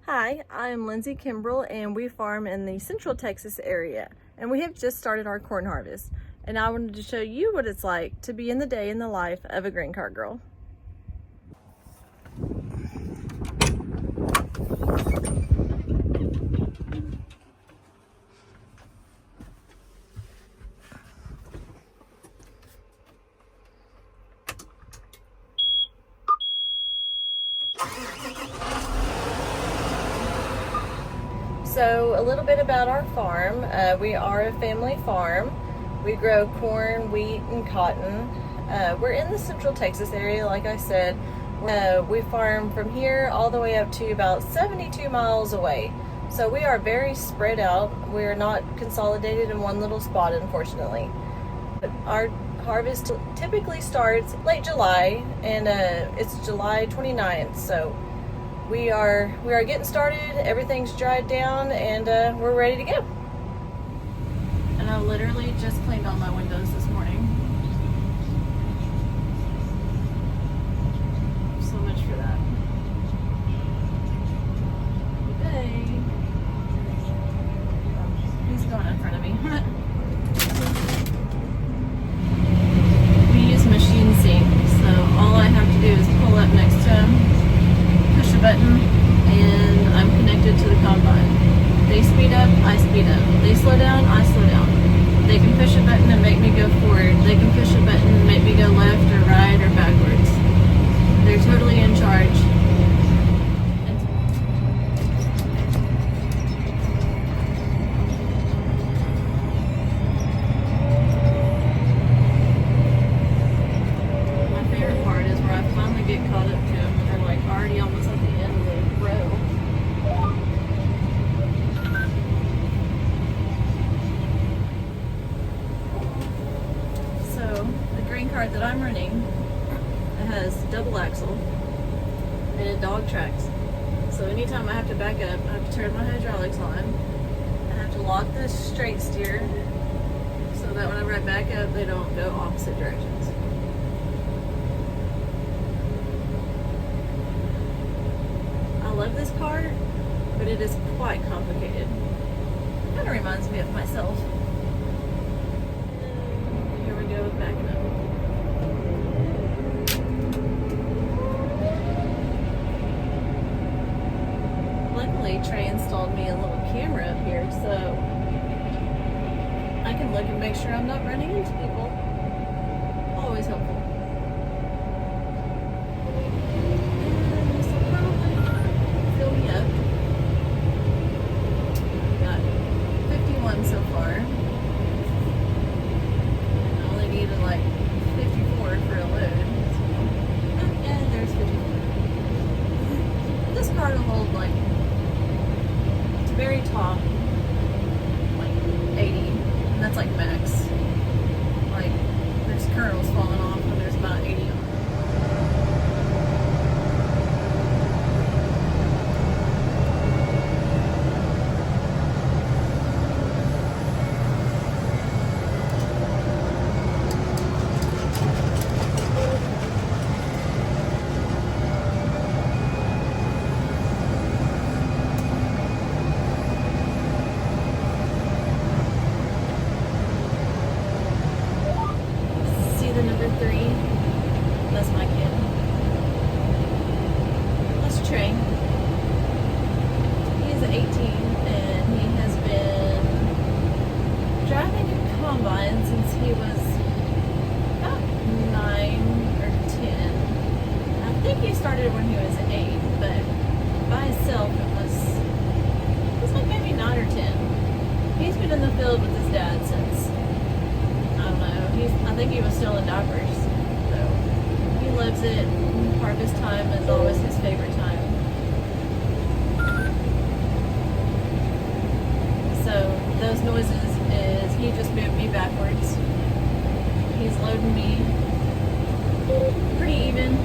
Hi, I'm Lindsay Kimbrell and we farm in the Central Texas area, and we have just started our corn harvest, and I wanted to show you what it's like to be in the day in the life of a grain cart girl. So a little bit about our farm. We are a family farm. We grow corn, wheat, and cotton. We're in the Central Texas area, like I said. We farm from here all the way up to about 72 miles away. So we are very spread out. We're not consolidated in one little spot, unfortunately. Our harvest typically starts late July, and it's July 29th. So we are getting started. Everything's dried down, and we're ready to go. And I literally just cleaned all my windows this morning. So much for that. Hey. He's going in front of me. We use machine sync, so all I have to do is pull up next to him, push a button, and I'm connected to the combine. They speed up, I speed up. They slow down, I slow down. They can push a button and make me go forward. They can push a button and make me go left or right or backwards. They're totally in charge. My favorite part is where I finally get caught up to them and they're like already almost at the end of the row. So the grain cart that I'm running, it has double axle and it dog tracks. So anytime I have to back up, I have to turn my hydraulics on. I have to lock the straight steer so that whenever I back up, they don't go opposite directions. I love this cart, but it is quite complicated. Kind of reminds me of myself. Here we go with backing up. Luckily, Trey installed me a little camera up here, so I can look and make sure I'm not running into people. Always helpful. And this will probably fill me up. I've got 51 so far. I only needed like 54 for a load. So, yeah, there's 54. This cart will hold like very top, like 80, and that's like max. Like there's kernels falling off when there's about 80 on it. The number 3, that's my kid. That's Trey. He's 18 and he has been driving a combine since he was about 9 or 10. I think he started when he was 8, but by himself it was like maybe 9 or 10. He's been in the field with his dad since, I don't know, I think he was still in diapers, so he loves it. Harvest time is always his favorite time. So those noises is he just moved me backwards. He's loading me pretty even.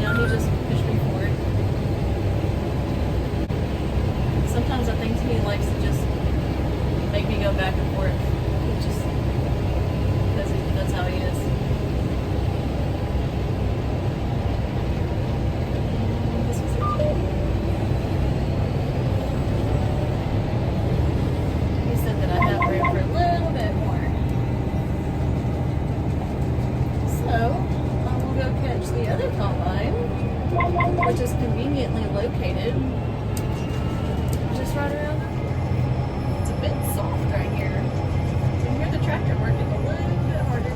Now he just pushed me forward. Sometimes I think he likes to just make me go back and forth. He just that's how he is. This was it. located. Just right around the corner. It's a bit soft right here. You can hear the tractor working a little bit harder.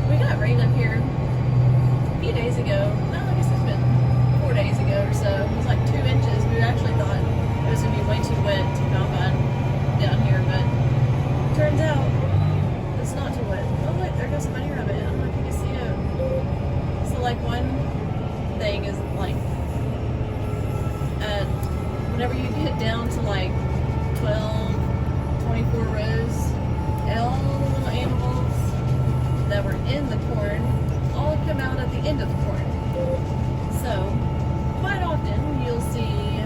We got rain up here a few days ago. No, I guess it's been 4 days ago or so. It was like 2 inches. We actually thought it was going to be way too wet to combine down here, but turns out it's not too wet. Oh look, there goes a bunny rabbit. I don't know if you can see it. So like one thing is like whenever you get down to like 12, 24 rows, all the little animals that were in the corn all come out at the end of the corn. So quite often you'll see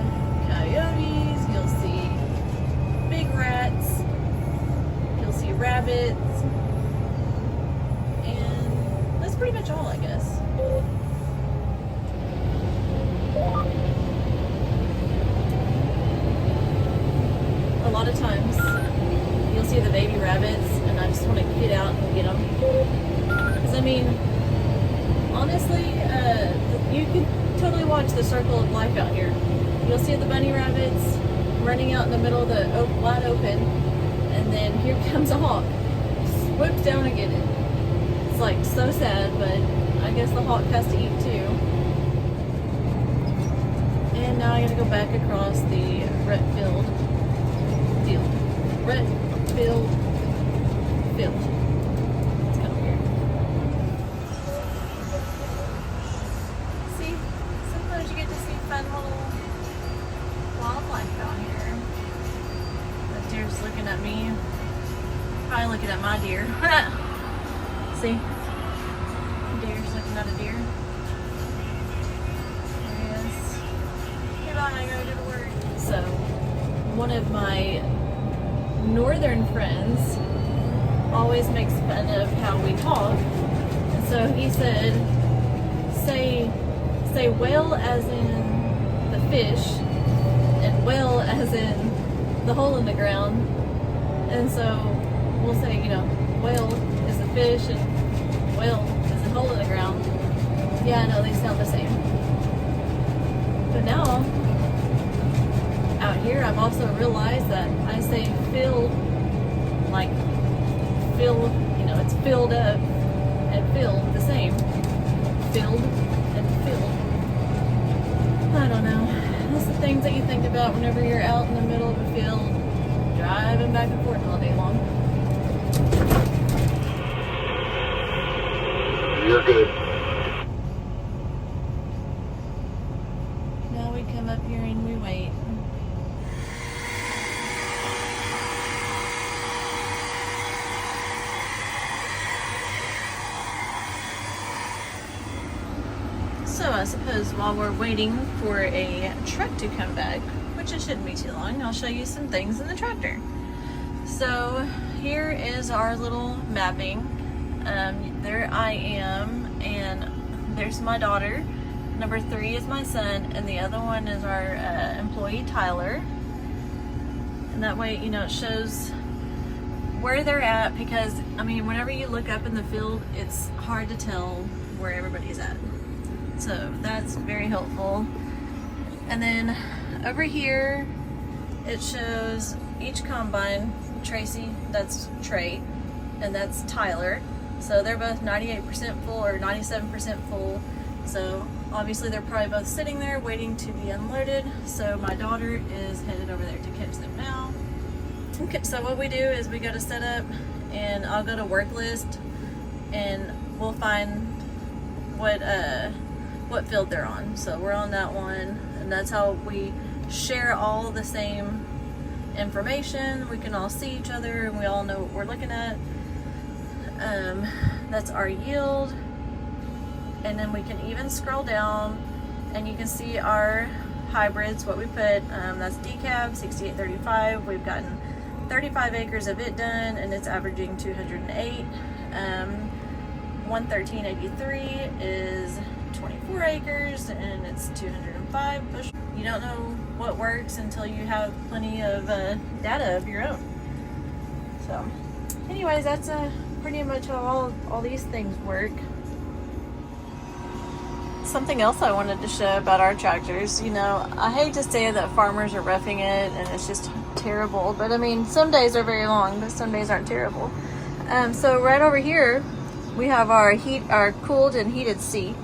coyotes, you'll see big rats, you'll see rabbits, and that's pretty much all, I guess. A lot of times you'll see the baby rabbits and I just want to get out and get them. Because I mean, honestly, you can totally watch the circle of life out here. You'll see the bunny rabbits running out in the middle of the wide open, and then here comes a hawk, swoops down and get it. It's like so sad, but I guess the hawk has to eat too. And now I gotta go back across the Rhettfield field. Rhettfield field. It's kind of weird. See, sometimes you get to see fun little wildlife out here. That deer's looking at me. Probably looking at my deer. See? Deer's looking at a deer. There he is. Hey, bye, I gotta go to work. So, one of my northern friends always makes fun of how we talk. And so he said, say whale as in the fish, and whale as in the hole in the ground. And so we'll say, whale is the fish and whale is the hole in the ground. Yeah, I know they sound the same. But now, out here, I've also realized that I say filled, like filled, it's filled up and filled the same. Filled and filled. I don't know. That's the things that you think about whenever you're out in the middle of a field, driving back and forth all day long. You're good. Now we come up here and we wait. So I suppose while we're waiting for a truck to come back, which it shouldn't be too long, I'll show you some things in the tractor. So here is our little mapping. There I am, and there's my daughter. Number 3 is my son, and the other one is our employee Tyler. And that way, it shows where they're at, because whenever you look up in the field, it's hard to tell where everybody's at. So that's very helpful. And then over here, it shows each combine. Tracy, that's Trey, and that's Tyler. So they're both 98% full or 97% full. So obviously they're probably both sitting there waiting to be unloaded. So my daughter is headed over there to catch them now. Okay, so what we do is we go to setup, and I'll go to work list, and we'll find what field they're on. So we're on that one, and that's how we share all the same information. We can all see each other, and we all know what we're looking at. That's our yield, and then we can even scroll down, and you can see our hybrids, what we put. That's decaf 6835. We've gotten 35 acres of it done, and it's averaging 208. 11383 is 24 acres, and it's 205 bushel. You don't know what works until you have plenty of data of your own. So anyways, that's pretty much how all these things work. something else I wanted to show about our tractors. You know, I hate to say that farmers are roughing it and it's just terrible, but I mean, some days are very long, but some days aren't terrible. So right over here, we have our cooled and heated seat.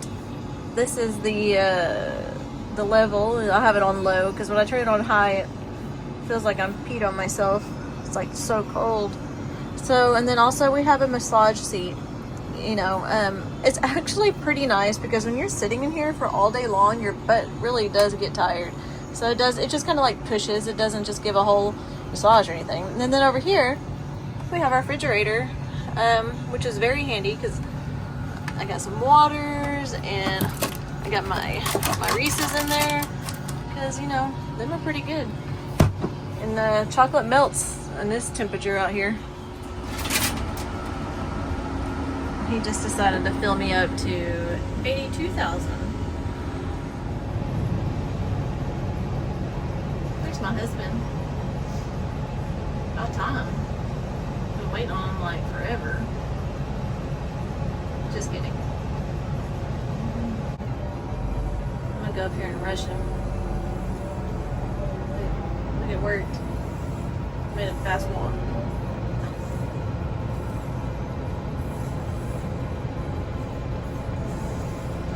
This is the level. I have it on low because when I turn it on high, it feels like I'm peed on myself. It's like so cold. So, and then also we have a massage seat. You know, it's actually pretty nice because when you're sitting in here for all day long, your butt really does get tired. So it just kind of like pushes. It doesn't just give a whole massage or anything. And then over here, we have our refrigerator, which is very handy because I got some waters and I got my Reese's in there because, you know, them are pretty good. And the chocolate melts in this temperature out here. He just decided to fill me up to 82,000. Where's my husband? About time. Been waiting on him like forever. Just kidding. I'm gonna go up here and rush him. Look, it worked. Made a fast walk.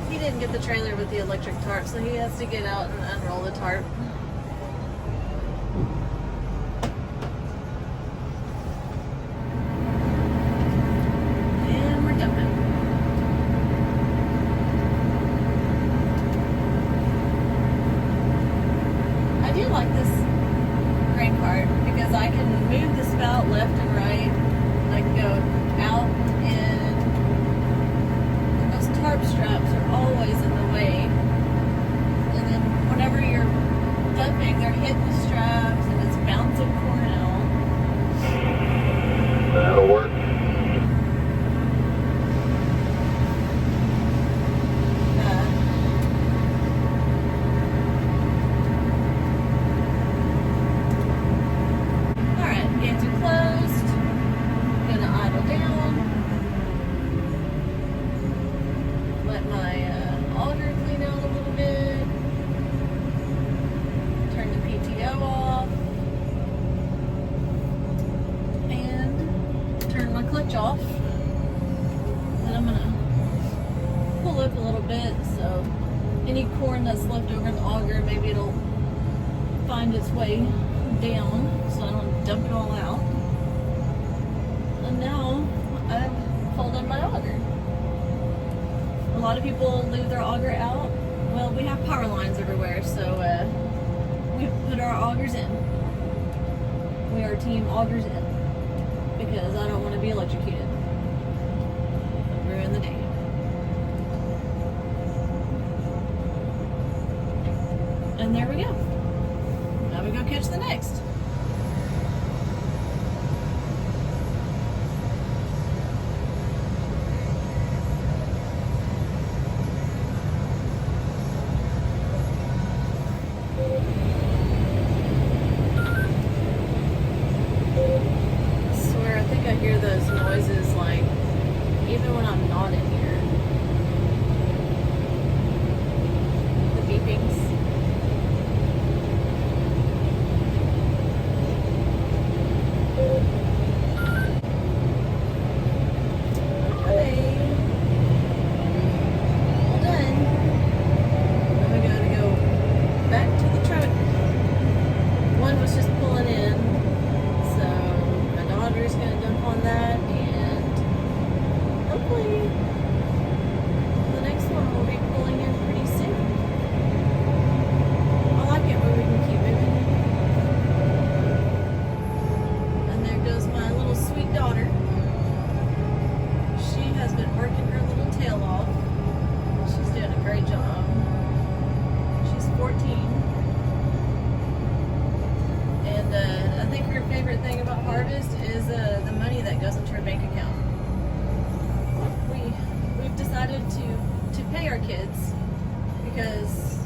He didn't get the trailer with the electric tarp, so he has to get out and unroll the tarp. And we're dumping. I do like this grain cart because I can move the spout left and right. And I can go out and those tarp straps are always in the way. And then whenever you're dumping, they're hitting the straps and it's bouncing corn out. That'll work. Alright, gates are closed. Gonna idle down. Let my auger clean out a little bit. Turn the PTO off. And turn my clutch off. Then I'm gonna pull up a little bit so any corn that's left over in the auger, maybe it'll find its way down so I don't dump it all out. And now I've pulled in my auger. A lot of people leave their auger out. Well, we have power lines everywhere, so we put our augers in. We are team augers in because I don't want to be electrocuted. It'll ruin the day. And there we go. Now we go catch the next. I swear, I think I hear those noises like even when I'm not in here. The beepings. Kids because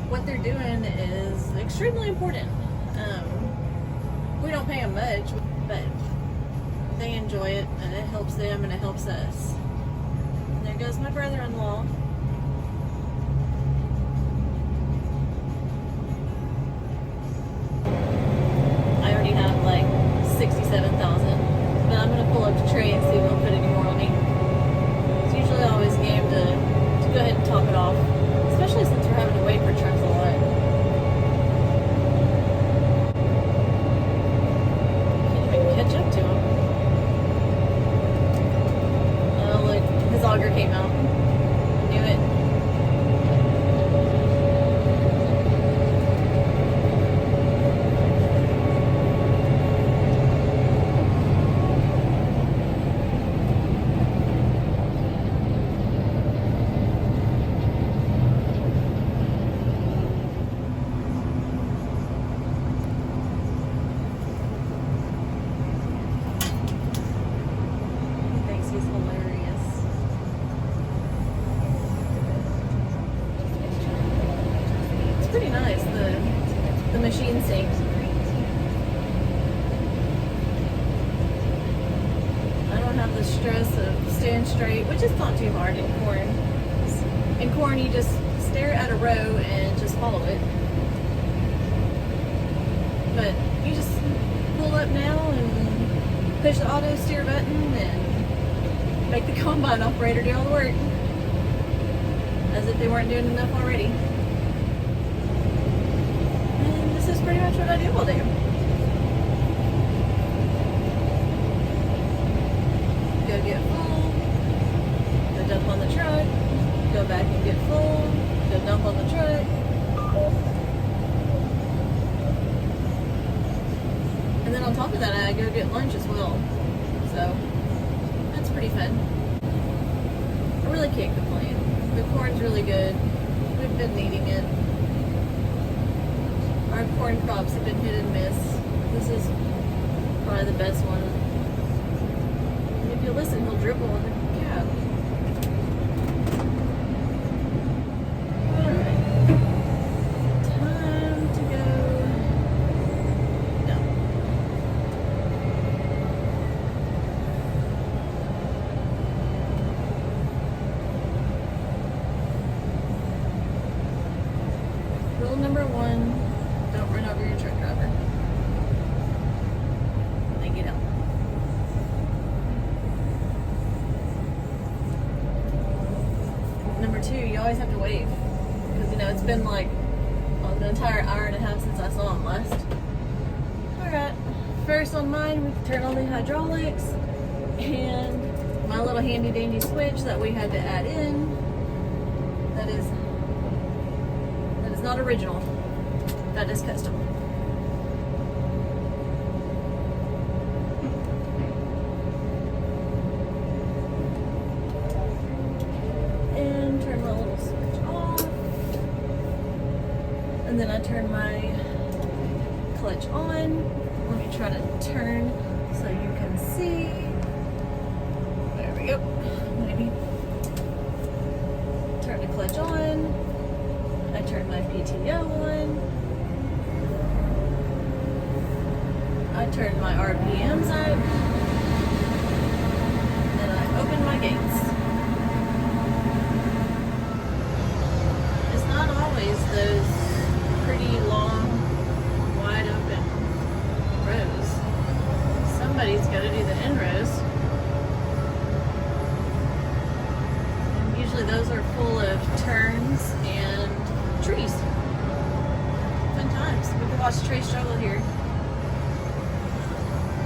what they're doing is extremely important. We don't pay them much, but they enjoy it and it helps them and it helps us. And there goes my brother-in-law. the machine sink. I don't have the stress of staying straight, which is not too hard in corn. In corn, you just stare at a row and just follow it. But you just pull up now and push the auto steer button and make the combine operator do all the work. As if they weren't doing enough already. And this is pretty much what I do all day. Go get full, go dump on the truck, go back and get full, go dump on the truck. And then on top of that, I go get lunch as well. So, that's pretty fun. I really can't complain. The corn's really good. We've been eating it. Our corn crops have been hit and miss. This is probably the best one. And if you listen, he'll dribble in the cab. Alright. Time to go down. Rule number 1, don't run over your truck driver. They get out. Number 2, you always have to wave. Because, you know, it's been like an entire hour and a half since I saw him last. Alright, first on mine, we turn on the hydraulics and my little handy dandy switch that we had to add in. That is not original. That is custom. And turn my little switch off. And then I turn my clutch on. Let me try to turn so you can see. There we go. Maybe. Turn the clutch on. I turn my PTO on. I turn my RPMs up. And I open my gates. It's not always those pretty long, wide open rows. Somebody's got to do the end rows. And usually those are full of turns and trees. Fun times. We can watch Trey struggle here.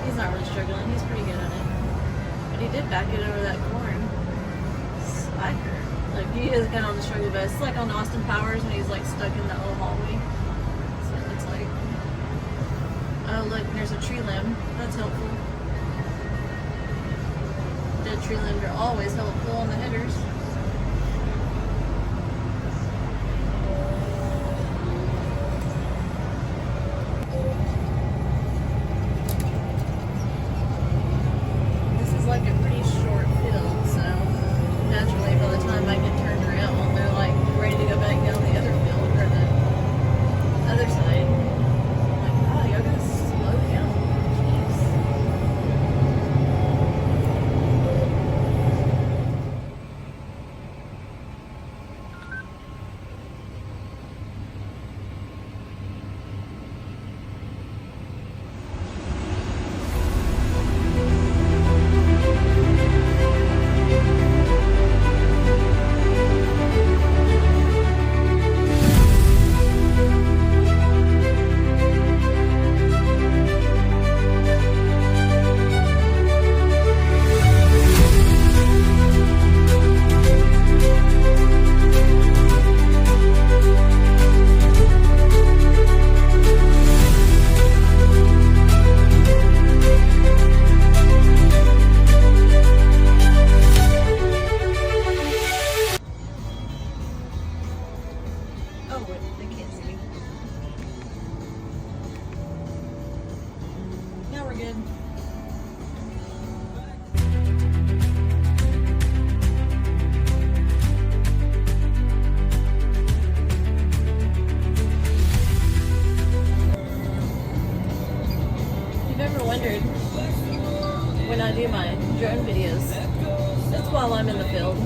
He's not really struggling. He's pretty good at it. But he did back it over that corn. Slacker. Like, he is kind of on the struggle bus. It's like on Austin Powers when he's like stuck in that little hallway. So it looks like. Oh, look, there's a tree limb. That's helpful. Dead tree limbs are always helpful on the headers. Like a pretty short field, so naturally by the time I get turned around, they're like ready to go back down the other field or the other side. I'm like, oh, y'all gotta slow down. do my drone videos. It's while I'm in the field.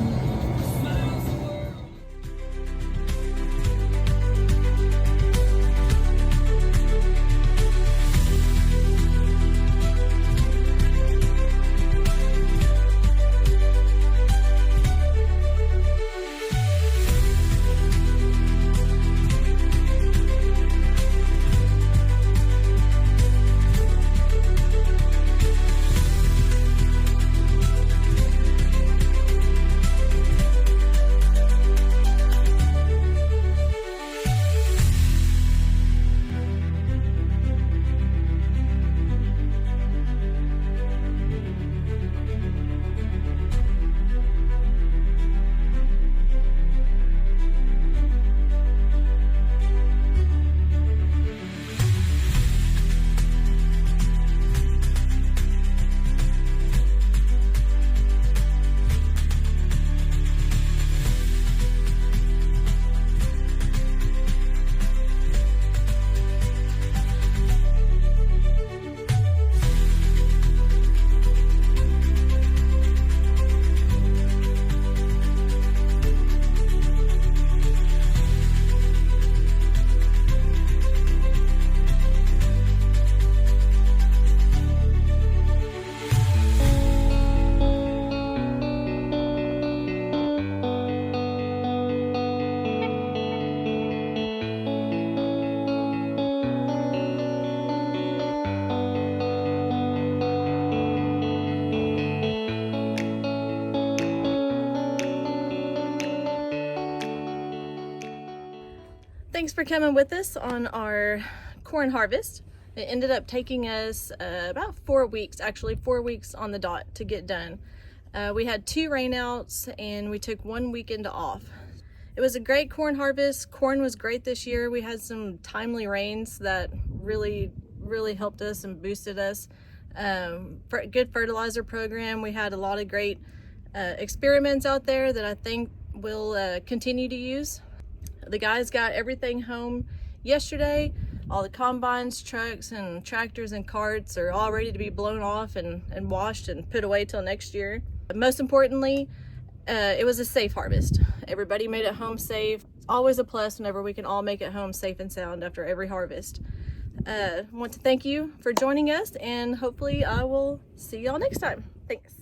Thanks for coming with us on our corn harvest. It ended up taking us about 4 weeks, actually 4 weeks on the dot to get done. We had 2 rainouts and we took 1 weekend off. It was a great corn harvest. Corn was great this year. We had some timely rains that really helped us and boosted us. For a good fertilizer program, we had a lot of great experiments out there that I think we'll continue to use. The guys got everything home yesterday. All the combines, trucks, and tractors and carts are all ready to be blown off and washed and put away till next year. But most importantly, it was a safe harvest. Everybody made it home safe. It's always a plus whenever we can all make it home safe and sound after every harvest. I want to thank you for joining us, and hopefully I will see y'all next time. Thanks.